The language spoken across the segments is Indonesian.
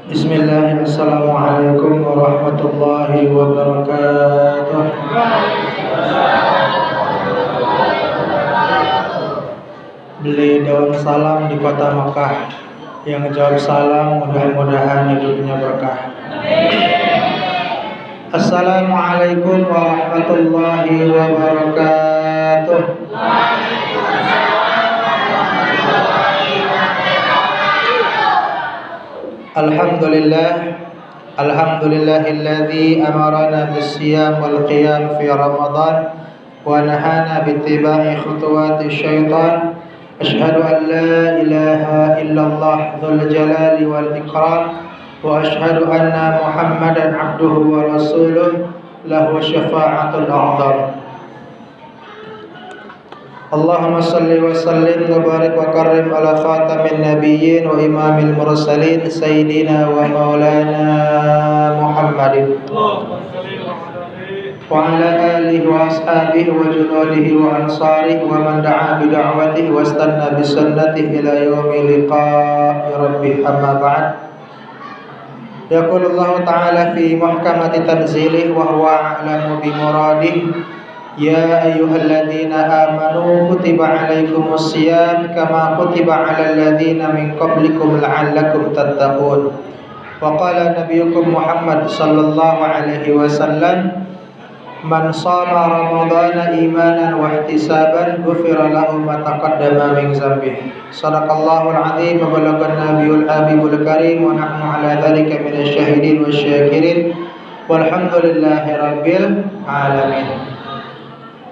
Bismillah, Assalamualaikum warahmatullahi wabarakatuh. Beli daun salam di kota Mekah. Yang jawab salam mudah-mudahan hidupnya berkah. Assalamualaikum warahmatullahi wabarakatuh. Alhamdulillahilladzi amarana bis-siyam wal qiyam fi Ramadan wa nahana bittiba'i khutuwati syaitan. Asyhadu an la ilaha illallah dzul jalali wal ikram wa asyhadu anna Muhammadan abduhu wa rasuluh lahu syafa'atul a'zam. Allahumma salli wa sallim wa barik wa karrim ala khatamin nabiyyin wa imamil mursalin sayyidina wa maulana Muhammadin wa ala alihi wa ashabihi wa junudihi wa ansarihi wa man da'a bi da'watihi wa istanna bi sunnatihi ila yaumi liqa'i rabbih, amma ba'd. Yaqulullahu ta'ala fi muhkamati tanzilih wa huwa a'lamu bi muradih. Ya ayyuhalladzina amanu kutiba alaikumus siyam kama kutiba alal ladzina min qablikum la'allakum tattaqun. Wa qala nabiyyukum Muhammad sallallahu alaihi wasallam, man shama ramadhana imanan wa ihtisaban ghufira lahu ma taqaddama min dzambihi. Shadaqallahul azim wa balaghan nabiyul habibul karim wa nahnu ala dzalika minasy syahidin wasyakirin walhamdulillahi rabbil alamin.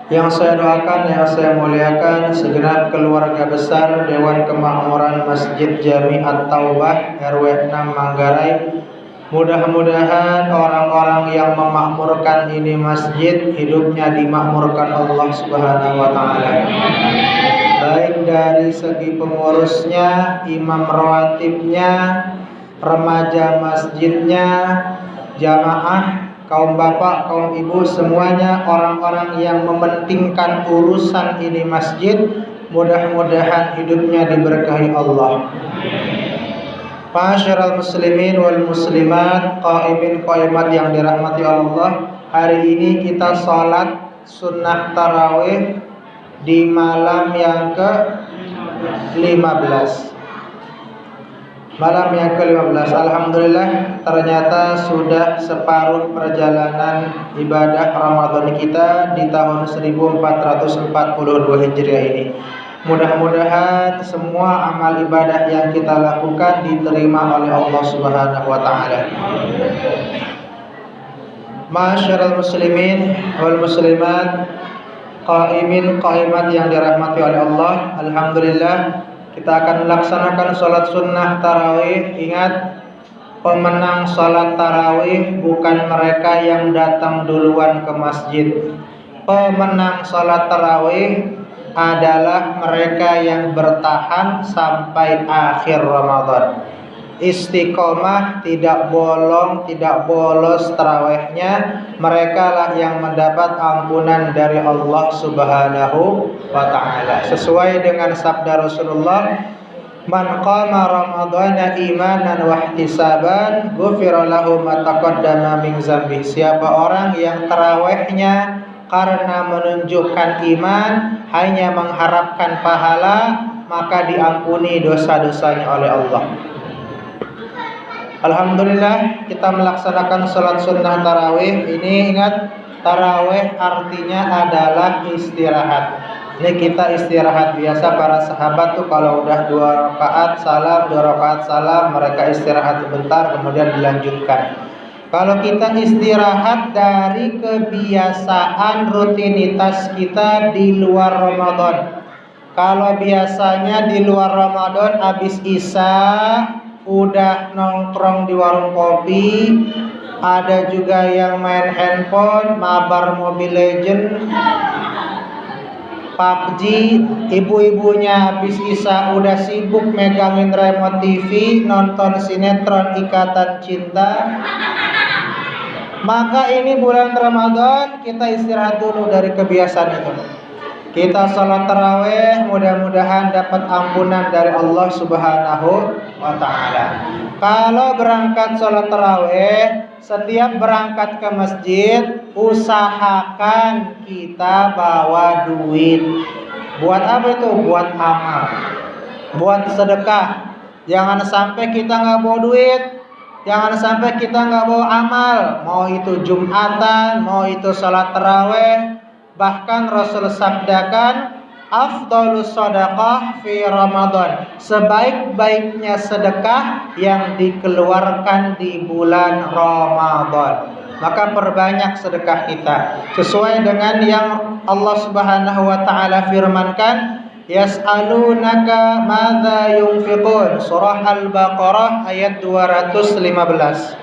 Yang saya doakan, yang saya muliakan segenap keluarga besar Dewan Kemakmuran Masjid Jami At-Taubah RW 6 Manggarai. Mudah-mudahan orang-orang yang memakmurkan ini masjid hidupnya dimakmurkan Allah Subhanahu wa taala. Baik dari segi pengurusnya, imam rawatibnya, remaja masjidnya, jamaah, kaum bapak, kaum ibu, semuanya orang-orang yang mementingkan urusan ini masjid, mudah-mudahan hidupnya diberkahi Allah. Ma'asyiral muslimin wal muslimat, qaimin qaimat yang dirahmati Allah, hari ini kita sholat sunnah tarawih di malam yang ke-15. Malam yang ke-15, alhamdulillah ternyata sudah separuh perjalanan ibadah Ramadan kita di tahun 1442 Hijriah ini. Mudah-mudahan semua amal ibadah yang kita lakukan diterima oleh Allah Subhanahu wa taala. Ma'asyiral muslimin wal muslimat, qaimin qaimat yang dirahmati oleh Allah, alhamdulillah kita akan melaksanakan sholat sunnah tarawih. Ingat, pemenang sholat tarawih bukan mereka yang datang duluan ke masjid. Pemenang sholat tarawih adalah mereka yang bertahan sampai akhir Ramadan. Istiqomah, tidak bolong, tidak bolos tarawihnya. Mereka lah yang mendapat ampunan dari Allah Subhanahu wa ta'ala. Sesuai dengan sabda Rasulullah, man qama ramadhana imanan wa ihtisaban ghufira lahu ma taqaddama min dzambi. Siapa orang yang tarawihnya karena menunjukkan iman, hanya mengharapkan pahala, maka diampuni dosa-dosanya oleh Allah. Alhamdulillah kita melaksanakan sholat sunnah tarawih ini. Ingat, tarawih artinya adalah istirahat. Ini kita istirahat. Biasa para sahabat tuh kalau udah 2 rakaat salam, 2 rakaat salam, mereka istirahat sebentar kemudian dilanjutkan. Kalau kita istirahat dari kebiasaan rutinitas kita di luar Ramadan. Kalau biasanya di luar Ramadan habis Isya udah nongkrong di warung kopi, ada juga yang main handphone, mabar Mobile Legend, PUBG. Ibu-ibunya habis Isya udah sibuk megangin remote TV, nonton sinetron Ikatan Cinta. Maka ini bulan Ramadan kita istirahat dulu dari kebiasaan itu. Kita sholat tarawih mudah-mudahan dapat ampunan dari Allah Subhanahu wa ta'ala. Kalau berangkat sholat tarawih, setiap berangkat ke masjid, usahakan kita bawa duit. Buat apa itu? Buat amal, buat sedekah. Jangan sampai kita nggak bawa duit, jangan sampai kita nggak bawa amal. Mau itu Jumatan, mau itu sholat tarawih. Bahkan Rasul sabdakan, afdhalus shadaqah fi Ramadan. Sebaik-baiknya sedekah yang dikeluarkan di bulan Ramadan. Maka perbanyak sedekah kita sesuai dengan yang Allah Subhanahu wa taala firmankan, yas'alunaka madza yunfiqun. Surah Al-Baqarah ayat 215.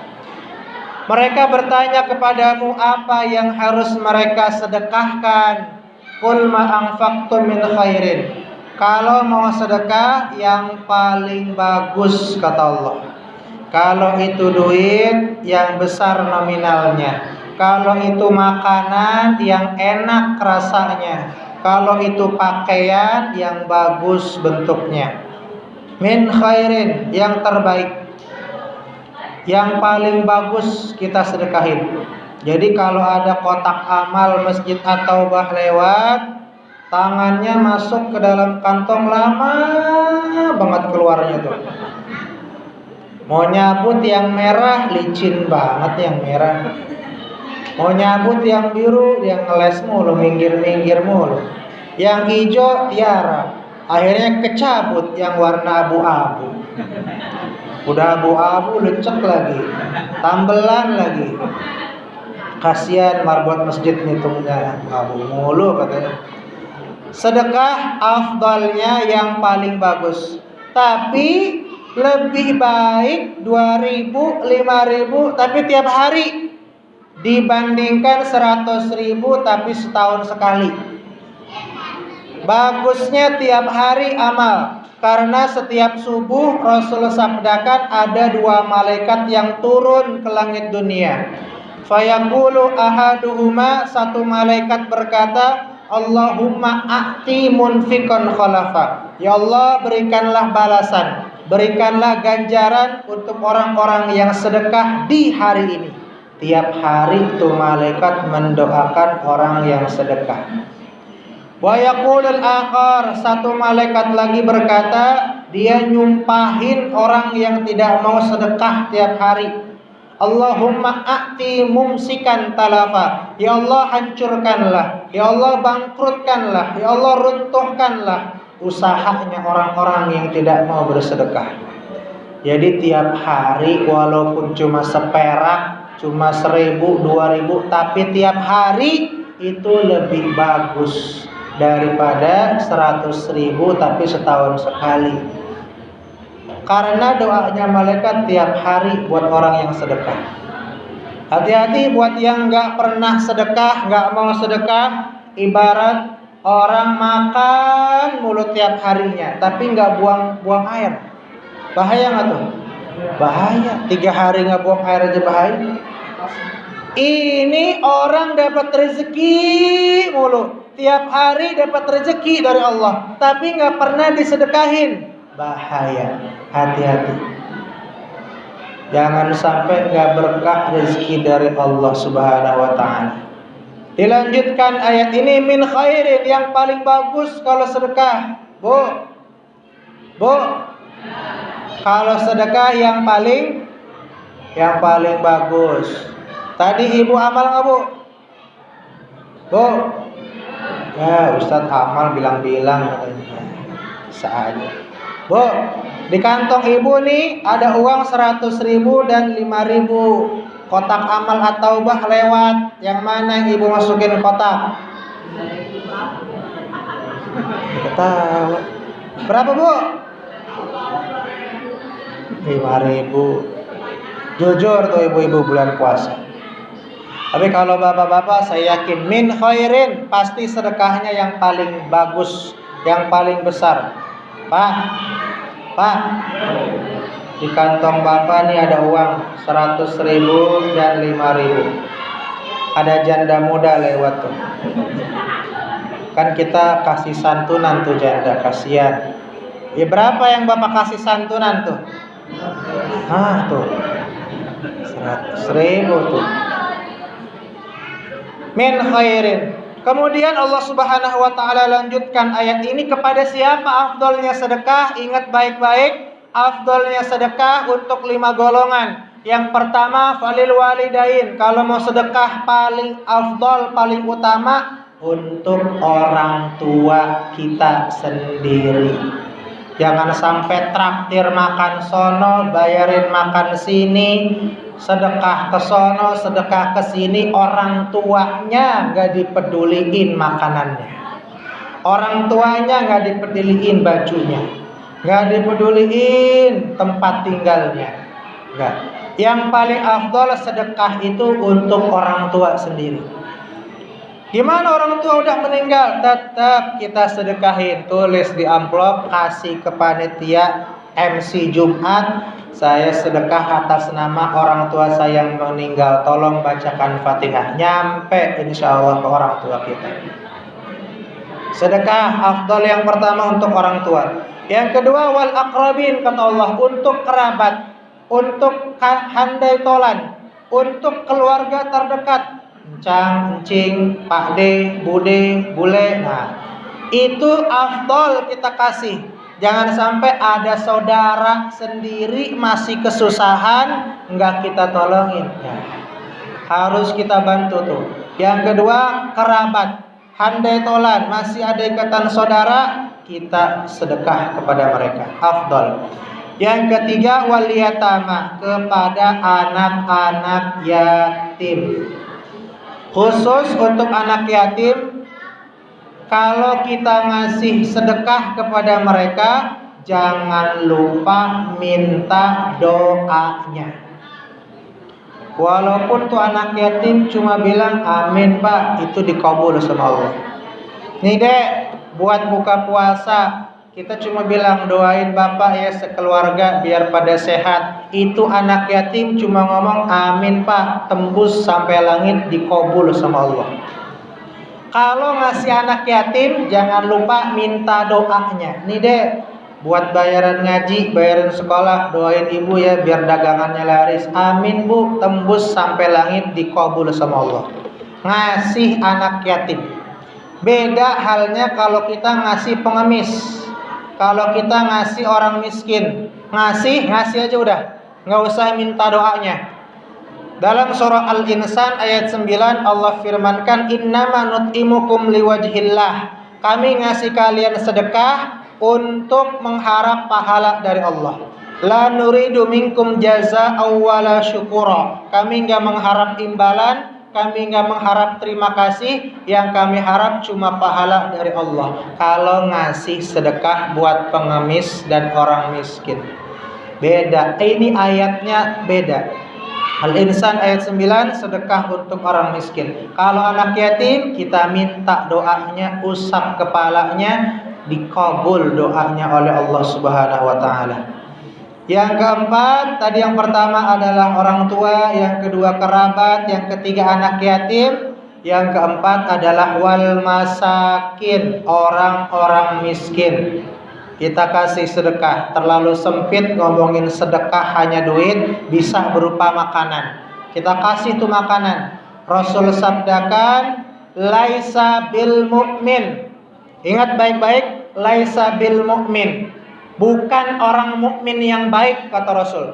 Mereka bertanya kepadamu apa yang harus mereka sedekahkan. Qul ma anfaqtum min khairin. Kalau mau sedekah yang paling bagus kata Allah. Kalau itu duit yang besar nominalnya. Kalau itu makanan yang enak rasanya. Kalau itu pakaian yang bagus bentuknya. Min khairin, yang terbaik, yang paling bagus kita sedekahin. Jadi kalau ada kotak amal masjid atau bah lewat, tangannya masuk ke dalam kantong, lama banget keluarnya tuh. Mau nyabut yang merah, licin banget yang merah. Mau nyabut yang biru, yang ngeles mulu, minggir-minggir mulu. Yang hijau tiara, akhirnya kecabut yang warna abu-abu. Udah abu-abu lecek lagi, tambelan lagi. Kasihan marbot masjid ngitungnya, abu mulu katanya. Sedekah afdalnya yang paling bagus. Tapi lebih baik 2.000, 5.000 tapi tiap hari dibandingkan 100.000 tapi setahun sekali. Bagusnya tiap hari amal. Karena setiap subuh Rasul sabdakan ada 2 malaikat yang turun ke langit dunia. Fayaqulu ahaduhuma, satu malaikat berkata, Allahumma a'ti munfiqan khalafa. Ya Allah, berikanlah balasan, berikanlah ganjaran untuk orang-orang yang sedekah di hari ini. Tiap hari itu malaikat mendoakan orang yang sedekah. Wa yaqulul akhar, satu malaikat lagi berkata, dia nyumpahin orang yang tidak mau sedekah tiap hari. Allahumma a'ti mumsikan talafa. Ya Allah, hancurkanlah, ya Allah bangkrutkanlah, ya Allah runtuhkanlah usahanya orang-orang yang tidak mau bersedekah. Jadi tiap hari walaupun cuma seperak, cuma 1.000, 2.000, tapi tiap hari itu lebih bagus daripada 100.000 tapi setahun sekali. Karena doanya malaikat tiap hari buat orang yang sedekah. Hati-hati buat yang nggak pernah sedekah, nggak mau sedekah. Ibarat orang makan mulut tiap harinya tapi nggak buang air. Bahaya nggak tuh? Bahaya. 3 hari nggak buang air aja bahaya. Ini orang dapat rezeki mulu, tiap hari dapat rezeki dari Allah, tapi nggak pernah disedekahin. Bahaya, hati-hati. Jangan sampai nggak berkah rezeki dari Allah Subhanahu wa ta'ala. Dilanjutkan ayat ini, min khairin, yang paling bagus kalau sedekah. Bu, kalau sedekah yang paling bagus. Tadi ibu amal nggak bu? Bu, ya Ustadz amal bilang-bilang katanya. Saja. Bu, di kantong ibu nih ada uang 100.000 dan 5.000. Kotak amal atau bah lewat. Yang mana yang ibu masukin kotak? Tahu. Berapa bu? 5.000. Jujur tuh ibu-ibu bulan puasa. Tapi kalau bapak-bapak, saya yakin min khairin, pasti sedekahnya yang paling bagus, yang paling besar. Pak, di kantong bapak nih ada uang 100.000 dan 5.000. Ada janda muda lewat tuh. Kan kita kasih santunan tuh janda, kasihan. Ya berapa yang Bapak kasih santunan tuh? Tuh 100.000 tuh. Min khairin. Kemudian Allah Subhanahu wa taala lanjutkan ayat ini kepada siapa afdolnya sedekah? Ingat baik-baik, afdolnya sedekah untuk 5 golongan. Yang pertama falil walidain. Kalau mau sedekah paling afdol, paling utama untuk orang tua kita sendiri. Jangan sampai traktir makan sono, bayarin makan sini, sedekah ke sono, sedekah ke sini, orang tuanya nggak dipeduliin makanannya, orang tuanya nggak dipeduliin bajunya, nggak dipeduliin tempat tinggalnya, nggak. Yang paling afdol sedekah itu untuk orang tua sendiri. Gimana orang tua udah meninggal? Tetap kita sedekahin. Tulis di amplop, kasih ke panitia MC Jumat. Saya sedekah atas nama orang tua saya yang meninggal. Tolong bacakan Fatihah. Nyampe insya Allah ke orang tua kita. Sedekah afdal yang pertama untuk orang tua. Yang kedua wal aqrabin, kata Allah, untuk kerabat, untuk handai tolan, untuk keluarga terdekat. Encang, encing, pakde, bude, bule. Nah, itu afdol kita kasih. Jangan sampai ada saudara sendiri masih kesusahan, enggak kita tolongin. Ya. Harus kita bantu tuh. Yang kedua kerabat, handai tolan, masih ada ikatan saudara, kita sedekah kepada mereka. Afdol. Yang ketiga waliyatama, kepada anak-anak yatim. Khusus untuk anak yatim, kalau kita ngasih sedekah kepada mereka, jangan lupa minta doanya. Walaupun tuh anak yatim cuma bilang amin Pak, itu dikabul sama Allah. Nih Dek, buat buka puasa, kita cuma bilang doain Bapak ya sekeluarga biar pada sehat. Itu anak yatim cuma ngomong amin Pak, tembus sampai langit, dikabul sama Allah. Kalau ngasih anak yatim jangan lupa minta doanya. Nih Dek, buat bayaran ngaji, bayaran sekolah, doain ibu ya biar dagangannya laris. Amin Bu, tembus sampai langit, dikabul sama Allah. Ngasih anak yatim. Beda halnya kalau kita ngasih pengemis. Kalau kita ngasih orang miskin, ngasih aja udah, nggak usah minta doanya. Dalam surah Al-Insan ayat 9 Allah firmankan, innama nut'imukum liwajhillah. Kami ngasih kalian sedekah untuk mengharap pahala dari Allah. La nuridu minkum jazaa'a wala syukura. Kami nggak mengharap imbalan, kami nggak mengharap terima kasih, yang kami harap cuma pahala dari Allah. Kalau ngasih sedekah buat pengemis dan orang miskin, beda. Ini ayatnya beda. Al-Insan ayat 9, sedekah untuk orang miskin. Kalau anak yatim, kita minta doanya, usap kepalanya, dikabul doanya oleh Allah Subhanahu wa taala. Yang keempat, tadi yang pertama adalah orang tua, yang kedua kerabat, yang ketiga anak yatim, yang keempat adalah wal masakin, orang-orang miskin. Kita kasih sedekah. Terlalu sempit ngomongin sedekah hanya duit, bisa berupa makanan. Kita kasih tuh makanan. Rasul sabdakan, laisa bil mu'min. Ingat baik-baik, laisa bil mu'min. Bukan orang mukmin yang baik, kata Rasul.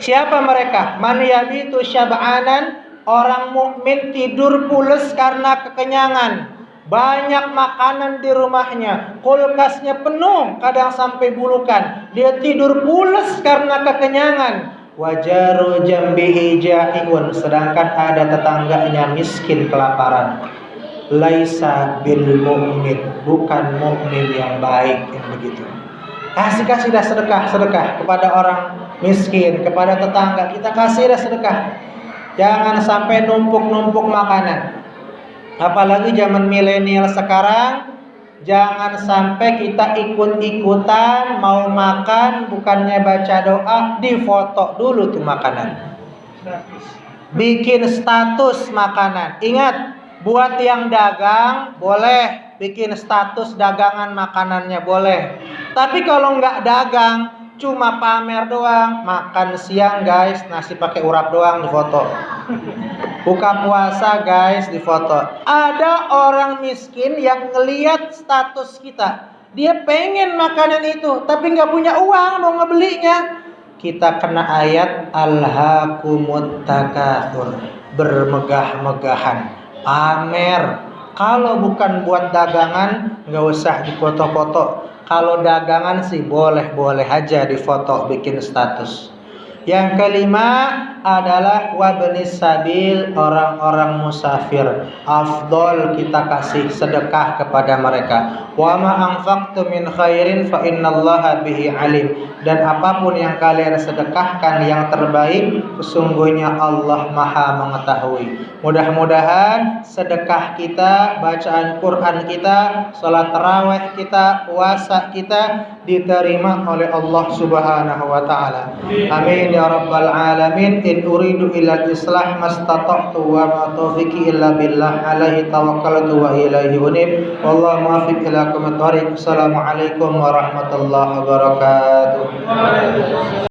Siapa mereka? Man yabitu syab'anan, orang mukmin tidur pules karena kekenyangan. Banyak makanan di rumahnya, kulkasnya penuh, kadang sampai bulukan. Dia tidur pules karena kekenyangan. Wajaru jambihi ja'iun, sedangkan ada tetangganya miskin kelaparan. Laisa bil mu'min, bukan mukmin yang baik yang begitu. Kasih dah sedekah kepada orang miskin, kepada tetangga, kita kasih dah sedekah. Jangan sampai numpuk makanan. Apalagi zaman milenial sekarang, jangan sampai kita ikut-ikutan mau makan, bukannya baca doa, difoto dulu tuh makanan. Bikin status makanan. Ingat, Buat yang dagang boleh bikin status dagangan makanannya boleh. Tapi kalau nggak dagang, cuma pamer doang, makan siang guys, nasi pakai urap doang difoto. Buka puasa guys difoto. Ada orang miskin yang ngelihat status kita, dia pengen makanan itu, tapi nggak punya uang mau ngebelinya. Kita kena ayat alhaakumut takatsur, bermegah-megahan, pamer. Kalau bukan buat dagangan, nggak usah difoto-foto. Kalau dagangan sih boleh-boleh aja difoto, bikin status. Yang kelima adalah wabnis sabil, orang-orang musafir. Afdol kita kasih sedekah kepada mereka. Wa ma anfaqtum min khairin fa innallaha bihi alim. Dan apapun yang kalian sedekahkan yang terbaik, sesungguhnya Allah Maha mengetahui. Mudah-mudahan sedekah kita, bacaan Quran kita, salat tarawih kita, puasa kita diterima oleh Allah Subhanahu wa taala. Amin ya rabbal alamin. In uridu illa islah mastata'tu wa ma taufiqi illa billah, alaihi tawakkaltu wa ilaihi unib. Wallahu muwaffiq ila aqwamit thoriq. Assalamualaikum warahmatullahi wabarakatuh.